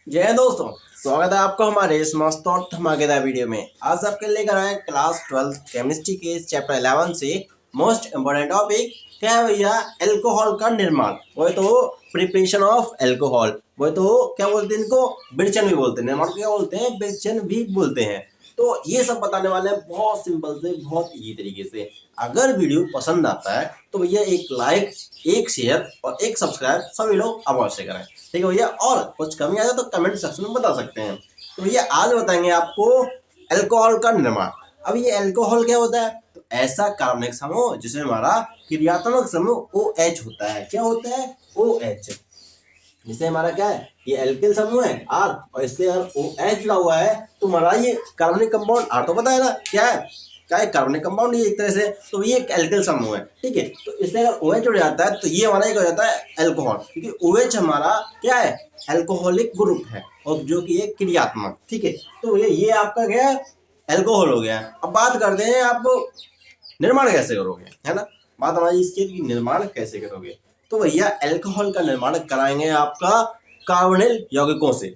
जय हिंद दोस्तों, स्वागत है आपको हमारे इस मस्त और धमाकेदार वीडियो में। आज आपके लेकर आए क्लास 12 केमिस्ट्री के चैप्टर 11 से मोस्ट इम्पोर्टेंट टॉपिक क्या है भैया, एल्कोहल का निर्माण। वो तो प्रिपरेशन ऑफ एल्कोहल, वो तो क्या बोलते हैं इनको, विरचन भी बोलते हैं। निर्माण क्या बोलते हैं, विरचन भी बोलते हैं। तो ये सब बताने वाले हैं बहुत सिंपल से, बहुत इजी तरीके से। अगर वीडियो पसंद आता है तो भैया एक लाइक, एक शेयर और एक सब्सक्राइब सभी लोग अवश्य करें, ठीक है भैया। और कुछ कमी आ जाए तो कमेंट सेक्शन में बता सकते हैं। तो भैया आज बताएंगे आपको अल्कोहल का निर्माण। अब ये अल्कोहल क्या होता है, तो ऐसा कार्बनिक समूह जिसमें हमारा क्रियात्मक समूह OH होता है। क्या होता है, OH। जिसे हमारा क्या है, ये एल्किल समूह है R, और इससे अगर OH जुड़ा हुआ है तो हमारा ये कार्बनिक कंपाउंड R तो पता है ना क्या है, क्या है कार्बनिक कंपाउंड ये एक तरह से। तो ये एक एल्किल समूह है, ठीक है। तो इससे अगर OH जुड़ जाता है तो ये हमारा एक हो जाता है अल्कोहल, क्योंकि OH हमारा क्या है, अल्कोहलिक ग्रुप है और जो कि एक क्रियात्मक, ठीक है। तो ये आपका क्या है, अल्कोहल हो गया। अब बात करते हैं आप निर्माण कैसे करोगे, है ना। बात हमारी इस चीज की निर्माण कैसे करोगे। तो भैया अल्कोहल का निर्माण कराएंगे आपका कार्बोनिल यौगिकों से।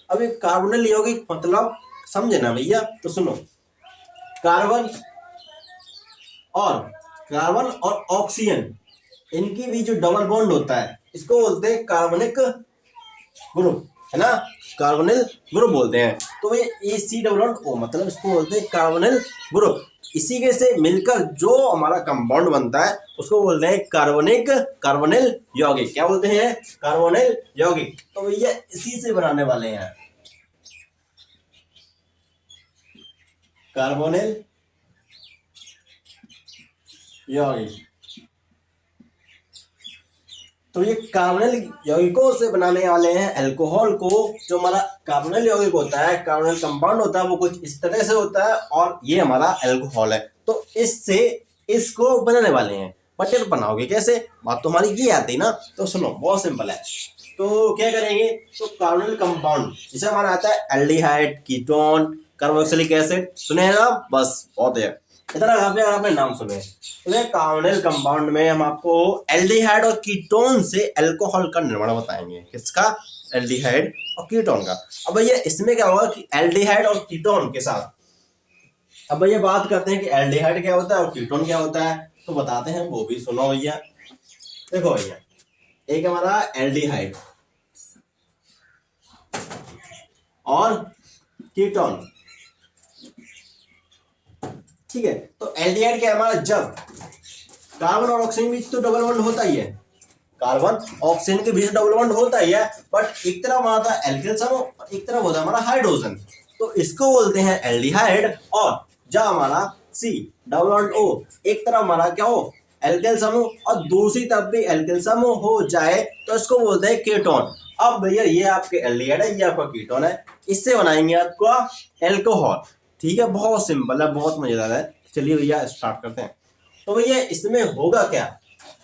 अब ये कार्बोनिल यौगिक मतलब समझे ना भैया, तो सुनो। कार्बन और ऑक्सीजन, इनकी भी जो डबल बॉन्ड होता है इसको बोलते हैं कार्बनिक ग्रुप, है ना। कार्बोनिल ग्रुप बोलते हैं। तो ये C+O मतलब इसको बोलते हैं कार्बोनिल ग्रुप। इसी के से मिलकर जो हमारा कंपाउंड बनता है उसको बोलते हैं कार्बोनिल यौगिक। क्या बोलते हैं, कार्बोनिल यौगिक। तो भैया इसी से बनाने वाले हैं कार्बोनिल यौगिक। तो ये कार्बोनिल यौगिकों से बनाने वाले हैं अल्कोहल को। जो हमारा कार्बोनिल यौगिक होता है, कार्बोनिल कंपाउंड होता है, वो कुछ इस तरह से होता है और ये हमारा अल्कोहल है। तो इससे इसको बनाने वाले हैं। बट ये बनाओगे कैसे, बात तो हमारी ये आती है ना। तो सुनो, बहुत सिंपल है। तो क्या करेंगे, तो कार्बोनिल कंपाउंड जैसे हमारा आता है एल्डिहाइड, कीटोन, कार्बोक्सिलिक एसिड, सुने हैं ना, बस बहुत है इतना काफी। अगर आपने नाम सुने तो कार्बोनिल कंपाउंड में हम आपको एल्डिहाइड और कीटोन से अल्कोहल का निर्माण बताएंगे। किसका, एल्डिहाइड और कीटोन का। अब भैया इसमें क्या होगा कि एल्डिहाइड और कीटोन के साथ, अब भैया बात करते हैं कि एल्डिहाइड क्या होता है और कीटोन क्या होता है, तो बताते हैं, वो भी सुनो भैया। देखो भैया, एक हमारा एल्डिहाइड और कीटोन, ठीक है। तो एल्डिहाइड क्या है हमारा, जब कार्बन और ऑक्सीजन के बीच तो डबल बॉन्ड होता ही है, कार्बन ऑक्सीजन के बीच डबल बॉन्ड होता ही है, बट एक तरफ हमारा एल्किल समूह और एक तरफ होता है हमारा हाइड्रोजन। तो इसको बोलते हैं एल्डिहाइड। और जब हमारा C+O एक तरफ हमारा क्या हो, एल्किल समूह, और दूसरी तरफ भी एल्किल समूह हो जाए तो इसको बोलते हैं कीटोन। अब भैया ये आपके एल्डिहाइड है, ये आपका कीटोन है, इससे बनाएंगे आपका अल्कोहल, ठीक है। बहुत सिंपल है, बहुत मजेदार है। चलिए भैया स्टार्ट करते हैं। तो भैया इसमें होगा क्या,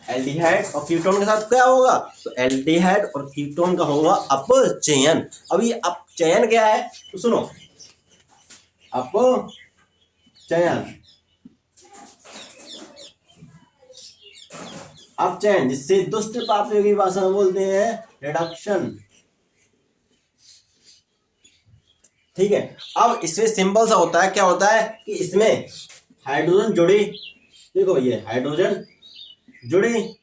एल्डिहाइड और कीटोन के साथ क्या होगा, तो एल्डिहाइड और कीटोन का होगा अपचयन। अब ये अपचयन क्या है, तो सुनो, अपचयन जिससे दुष्ट पापियों की भाषा में बोलते हैं रिडक्शन, ठीक है। अब इसमें सिंपल सा होता है, क्या होता है कि इसमें हाइड्रोजन जुड़े, देखो भैया हाइड्रोजन जुड़े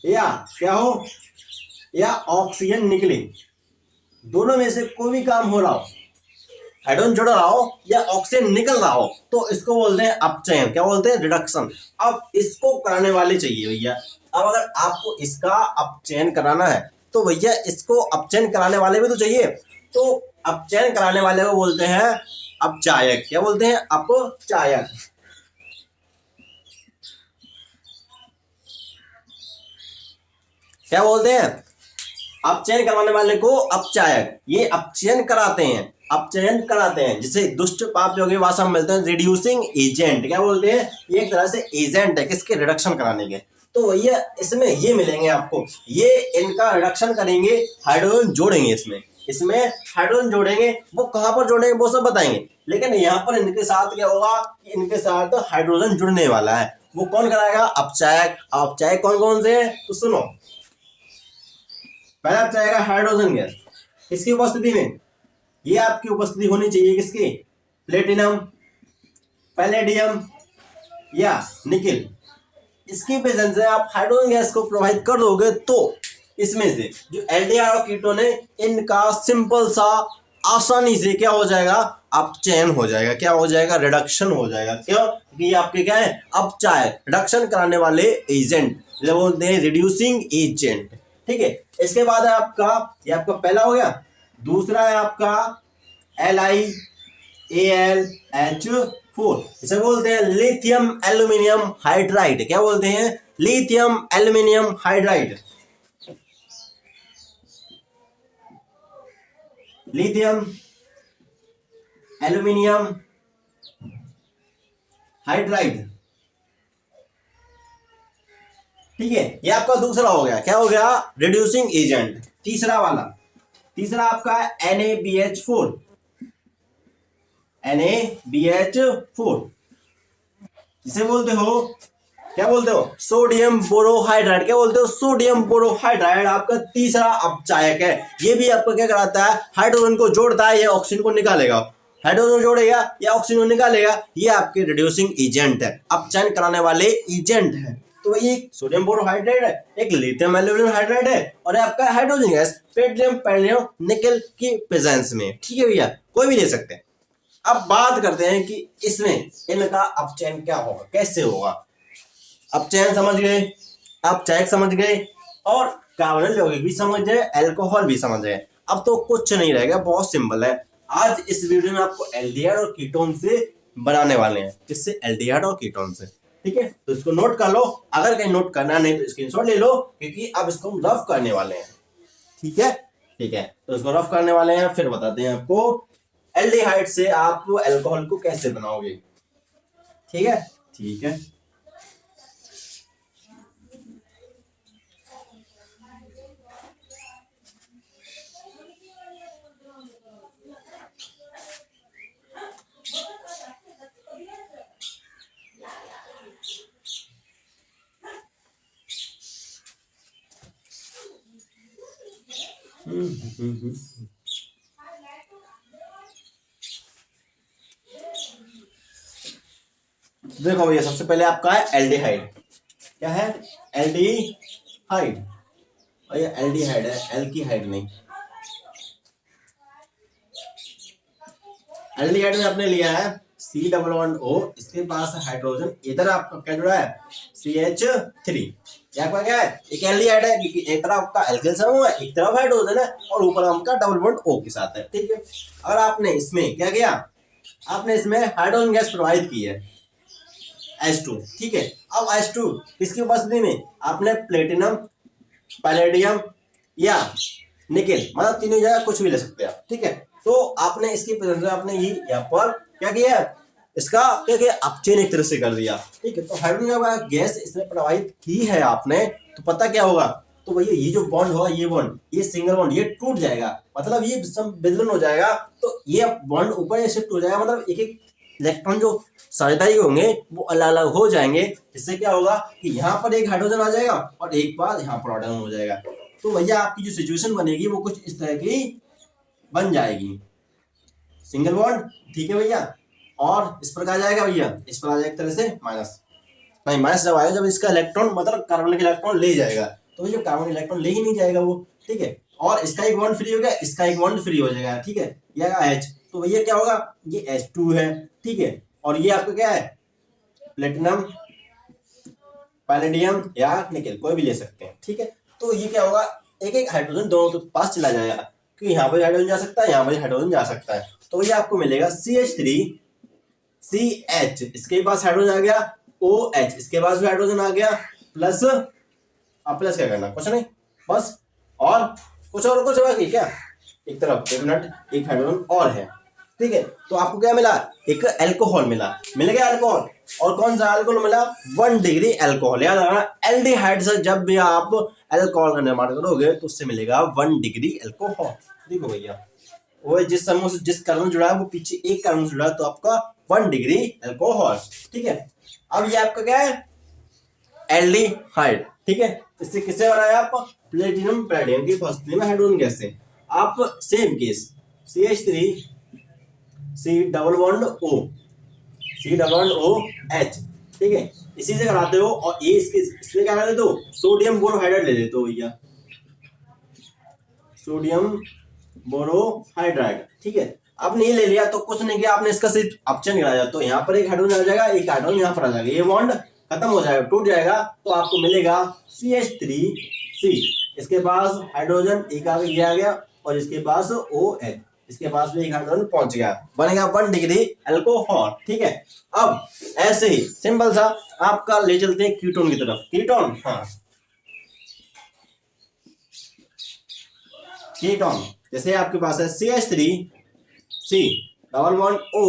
या क्या हो, या ऑक्सीजन निकले, दोनों में से कोई भी काम हो रहा हो, हाइड्रोजन जुड़ रहा हो या ऑक्सीजन निकल रहा हो, तो इसको बोलते हैं अपचयन। क्या बोलते हैं, रिडक्शन। अब इसको कराने वाले चाहिए भैया। अब अगर आपको इसका अपचयन कराना है तो भैया इसको अपचयन कराने वाले भी तो चाहिए। तो अपचयन कराने वाले को बोलते हैं अपचायक। क्या बोलते हैं, अपचायक। क्या बोलते हैं, अपचयन करवाने वाले को अपचायक। ये अपचयन कराते हैं जिसे दुष्ट पाप योगी भाषा में मिलते हैं रिड्यूसिंग एजेंट। क्या बोलते हैं, ये एक तरह से एजेंट है किसके, रिडक्शन कराने के। तो भैया इसमें ये मिलेंगे आपको, ये इनका रिडक्शन करेंगे, हाइड्रोजन जोड़ेंगे, इसमें हाइड्रोजन जोड़ेंगे। वो कहां पर जोड़ेंगे वो सब बताएंगे, लेकिन यहाँ पर इनके साथ क्या होगा कि इनके साथ हाइड्रोजन जुड़ने वाला है। वो कौन कराएगा, अपचायक। अपचायक कौन कौन से हैं, तो सुनो। पहला अपचायक हाइड्रोजन गैस, किसकी उपस्थिति में, ये आपकी उपस्थिति होनी चाहिए किसकी, प्लेटिनम, पैलेडियम या निकेल। इसकी प्रेजेंस से आप हाइड्रोजन गैस को प्रोवाइड कर दोगे तो इसमें से जो एल्डिहाइड और कीटोन है इनका सिंपल सा आसानी से क्या हो जाएगा, अपचयन हो जाएगा। क्या हो जाएगा, रिडक्शन हो जाएगा। क्यों, क्योंकि ये आपके क्या है, अपचाय, रिडक्शन कराने वाले एजेंट, जो बोलते हैं रिड्यूसिंग एजेंट। ठीक है, इसके बाद है आपका, ये आपका पहला हो गया। दूसरा है आपका LiAlH4, इसे बोलते हैं लिथियम एल्यूमिनियम हाइड्राइड। क्या बोलते हैं, lithium aluminium hydride. Lithium aluminium hydride. ठीक है, ये आपका दूसरा हो गया। क्या हो गया, रिड्यूसिंग एजेंट। तीसरा वाला, तीसरा आपका NaBH4, NaBH4 इसे बोलते हो, क्या बोलते हो, सोडियम बोरोहाइड्राइड। क्या बोलते हो, सोडियम बोरोहाइड्राइड आपका तीसरा अपचायक है। ये भी आपको क्या कराता है, हाइड्रोजन को जोड़ता है, ये ऑक्सीजन को निकालेगा, हाइड्रोजन जोड़ेगा या ऑक्सीजन को निकालेगा। ये आपके रिड्यूसिंग एजेंट है, अपचयन कराने वाले एजेंट है। तो ये सोडियम बोरोहाइड्राइड है, एक लिथियम एल्यूमिनियम हाइड्राइड है, और आपका हाइड्रोजन गैस पेट्रियम, पैलेडियम, निकेल की प्रेजेंस में। ठीक है भैया, कोई भी ले सकते हैं। अब बात करते हैं कि इसमें इनका अपचयन क्या होगा, कैसे होगा। अपचयन समझ गए, अपचायक समझ गए, और कार्बोनिल यौगिक भी समझ गए, अल्कोहल भी समझ गए। अब तो कुछ नहीं रहेगा, बहुत सिंपल है। आज इस वीडियो में आपको एल्डिहाइड और कीटोन से बनाने वाले हैं। किससे, एल्डिहाइड और कीटोन से। ठीक है, तो इसको नोट कर लो, अगर कहीं नोट करना नहीं तो स्क्रीनशॉट ले लो, क्योंकि अब इसको हम रफ करने वाले हैं। ठीक है, ठीक है, तो इसको रफ करने वाले हैं, फिर बताते हैं आपको एल्डिहाइड से आप अल्कोहल को कैसे बनाओगे। ठीक है, ठीक है। देखो भैया, सबसे पहले आपका है एल्डिहाइड। क्या है, एल्डिहाइड, और ये एल्डिहाइड है, एल्कीहाइड नहीं। एल्डिहाइड में आपने लिया है C+O, इसके पास हाइड्रोजन, इधर आपका क्या जुड़ा है, CH3। आपका क्या है, एक एल्डिहाइड है, क्योंकि एक तरफ आपका एल्किल समूह है, एक तरफ हाइड्रोजन है, और ऊपर आपका डबल बॉन्ड O के साथ है। ठीक है, अगर आपने इसमें क्या किया, आपने इसमें हाइड्रोजन गैस प्रोवाइड की है H2। ठीक है, अब H2 किसकी उपस्थिति में, आपने प्लेटिनम, पैलेडियम या निकेल, मतलब तीनों जगह कुछ भी ले सकते हैं आप। ठीक है, तो आपने इसकी प्रेजेंस में आपने ये यहाँ पर क्या किया, इसका क्या किया, अपचयन एक तरह से कर दिया। ठीक है, तो हाइड्रोजन गैस इसमें प्रोवाइड की है आपने, तो पता क्या होगा, तो भैया ये जो बॉन्ड होगा, ये बॉन्ड, ये सिंगल बॉन्ड, ये टूट जाएगा, मतलब ये विलयन हो जाएगा। तो ये बॉन्ड ऊपर शिफ्ट हो जाएगा, मतलब एक एक इलेक्ट्रॉन जो साझेदारी होंगे वो अलग अलग हो जाएंगे। इससे क्या होगा कि यहाँ पर एक हाइड्रोजन आ जाएगा और एक बार यहाँ पर हाइड्रोजन हो जाएगा। तो भैया आपकी जो सिचुएशन बनेगी वो कुछ इस तरह की बन जाएगी, सिंगल बॉन्ड। ठीक है भैया, और इस पर आ जाएगा भैया, इस पर आ जाएगा एक तरह से माइनस, नहीं माइनस जब आएगा जब इसका इलेक्ट्रॉन, मतलब कार्बन का इलेक्ट्रॉन ले जाएगा, तो जो कार्बन इलेक्ट्रॉन ले ही नहीं जाएगा वो। ठीक है, और इसका एक बॉन्ड फ्री हो गया, इसका एक बॉन्ड फ्री हो जाएगा। ठीक है, ये H, तो भैया क्या होगा, ये H2 है। ठीक है, और ये आपका क्या है, प्लेटिनम, पैलेडियम या निकेल, कोई भी ले सकते हैं। ठीक है, तो ये क्या होगा, एक एक हाइड्रोजन दोनों के पास चला जाएगा, क्योंकि यहाँ पर हाइड्रोजन जा सकता है, यहाँ पर हाइड्रोजन जा सकता है। तो ये आपको मिलेगा CH3CH, इसके पास हाइड्रोजन आ गया, OH, इसके पास भी हाइड्रोजन आ गया, प्लस, अब प्लस क्या करना, कुछ नहीं बस, और कुछ बाकी क्या, एक तरफ एक मिनट, एक हाइड्रोजन और है। ठीक है, तो आपको क्या मिला, एक अल्कोहल मिल गया अल्कोहल, और कौन सा अल्कोहल मिला, 1 डिग्री अल्कोहल। याद रखना, एल्डिहाइड से जब भी आप अल्कोहल का निर्माण करोगे तो उससे मिलेगा 1 डिग्री अल्कोहल। देखो भैया, वो जिस समूह से जिस कार्बन जुड़ा है वो पीछे एक कार्बन जुड़ा है, तो आपका 1 डिग्री अल्कोहल। ठीक है, अब ये आपका क्या है, एल्डिहाइड। ठीक है, इससे किससे बनाया आप, प्लेटिनम पैलेडियम की उपस्थिति में हाइड्रोजन गैस से। आप same case CH3 C double bond O COOH, ठीक है, इसी से कराते हो। और ये इसमें क्या कर देते हो, सोडियम बोरोहाइड्राइड ले लेते हो भैया, सोडियम बोरोहाइड्राइड, ठीक है। आपने ये ले लिया तो कुछ नहीं किया, आपने इसका सिर्फ अपचयन कराया, तो यहाँ पर एक हाइड्रोजन आ जाएगा, एक हाइड्रोजन यहाँ पर आ जाएगा, ये बॉन्ड खत्म हो जाएगा, टूट जाएगा, तो आपको मिलेगा CH3C। इसके पास हाइड्रोजन एक आगे आ गया और इसके पास OH, इसके पास भी एक हाइड्रोजन पहुंच गया, बनेगा 1 डिग्री अल्कोहल, ठीक है। अब ऐसे ही सिंपल सा आपका ले चलते हैं कीटोन की तरफ। कीटोन, हाँ कीटोन, जैसे आपके पास है CH3C डबल बॉन्ड O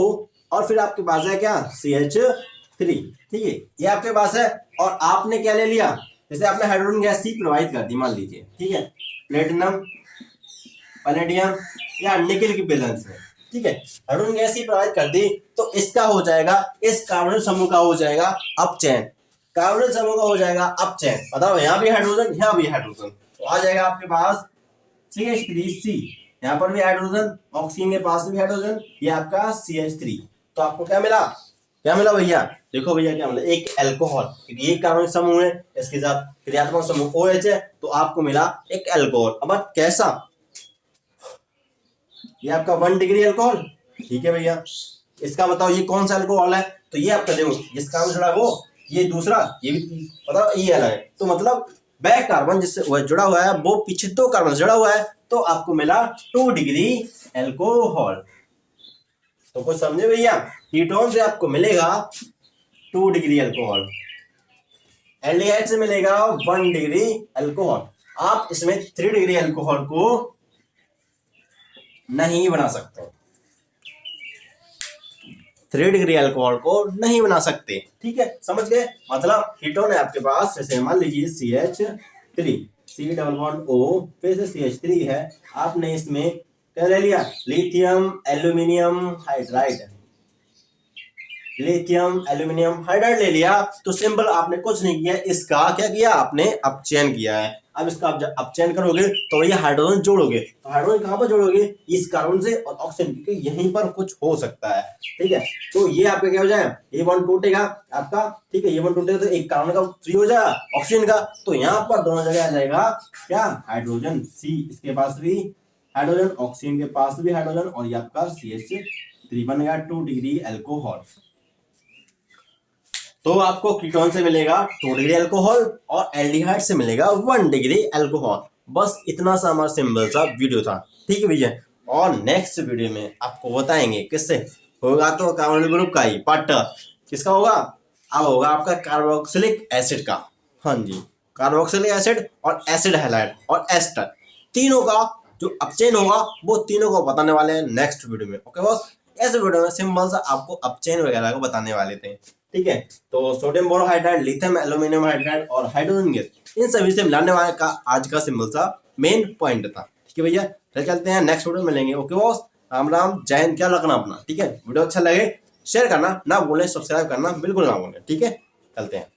और फिर आपके पास है क्या CH3, ठीक है, ये आपके पास है। और आपने क्या ले लिया, जैसे आपने हाइड्रोजन गैस सी प्रोवाइड कर दी, मान लीजिए, ठीक है, प्लेटिनम पैलेडियम या निकल की प्रेजेंस में, ठीक है, हाइड्रोजन गैस ही प्रोवाइड कर दी, तो इसका हो जाएगा, इस कार्बोनिल समूह का हो जाएगा अपचयन, कार्बोनिल समूह का हो जाएगा अपचयन। बताओ, यहाँ भी हाइड्रोजन, यहाँ भी हाइड्रोजन, तो आ जाएगा आपके पास CH3C, यहाँ पर भी हाइड्रोजन, ऑक्सीजन के पास भी हाइड्रोजन, ये आपका CH3। तो आपको क्या मिला, क्या मिला भैया, देखो भैया क्या मिला, एक अल्कोहल, ये कार्बनिक समूह है, इसके साथ क्रियात्मक समूह OH है, तो आपको मिला एक अल्कोहल। अब कैसा, ये आपका 1 डिग्री अल्कोहल, ठीक है भैया। इसका बताओ ये कौन सा अल्कोहल है, तो ये आपका देखो जिसका जुड़ा वो, ये दूसरा, ये भी बताओ ये अलग है, तो मतलब बैक कार्बन जिससे वह जुड़ा हुआ है वो पीछे 2 कार्बन जुड़ा हुआ है, तो आपको मिला 2 डिग्री अल्कोहल। तो कुछ समझे भैया, कीटोन से आपको मिलेगा 2 डिग्री अल्कोहल, एल्डिहाइड से मिलेगा 1 डिग्री अल्कोहल। आप इसमें 3 डिग्री अल्कोहल को नहीं बना सकते, 3 डिग्री अल्कोहल को नहीं बना सकते, ठीक है, समझ गए। मतलब कीटोन है आपके पास, जैसे मान लीजिए CH3 C double bond O फिर से CH3 है, आपने इसमें क्या ले लिया, lithium aluminium hydride, lithium aluminium hydride ले लिया, तो सिंपल आपने कुछ नहीं किया, इसका क्या किया, आपने अपचयन किया है। अब इसका आप जब अपचयन करोगे तो ये हाइड्रोजन जोड़ोगे, तो हाइड्रोजन कहां पर जोड़ोगे, इस कार्बन से और ऑक्सीजन, क्योंकि यहीं पर कुछ हो सकता है, ठीक है। तो ये आपका क्या हो जाएगा, ये बॉन्ड टूटेगा आपका, ठीक है, ये बॉन्ड टूटेगा तो एक कार्बन का फ्री हो जाएगा ऑक्सीजन का, तो यहाँ पर दोनों जगह आ जाएगा क्या, हाइड्रोजन C, इसके पास भी हाइड्रोजन, ऑक्सीजन के पास भी हाइड्रोजन, और ये आपका CH3 बन गया 2 डिग्री अल्कोहल। तो आपको कीटोन से मिलेगा 2 डिग्री अल्कोहल और एल्डिहाइड से मिलेगा 1 डिग्री अल्कोहल। बस इतना सा हमारा सिंपल सा वीडियो था, ठीक है भैया। और नेक्स्ट वीडियो में आपको बताएंगे किससे होगा, तो कार्बोनिल ग्रुप का ही पार्ट किसका होगा, अब होगा आपका कार्बोक्सिलिक एसिड का, हाँ जी, कार्बोक्सिलिक एसिड और एसिड हैलाइड और एस्टर, तीनों का जो अपचयन होगा वो तीनों को बताने वाले हैं नेक्स्ट वीडियो में। ओके बॉस, इस वीडियो में सिंपल सा आपको अपचयन वगैरह को बताने वाले थे, ठीक है। तो sodium borohydride, lithium aluminium hydride और हाइड्रोजन गैस, इन सभी से मिलाने वाले का आज का सिंपल सा मेन पॉइंट था, ठीक है भैया। चलते हैं नेक्स्ट वीडियो में मिलेंगे। ओके बॉस, राम राम, जय हिंद, क्या रखना अपना, ठीक है। वीडियो अच्छा लगे शेयर करना ना भूलें, सब्सक्राइब करना बिल्कुल ना भूलें, ठीक है। चलते हैं।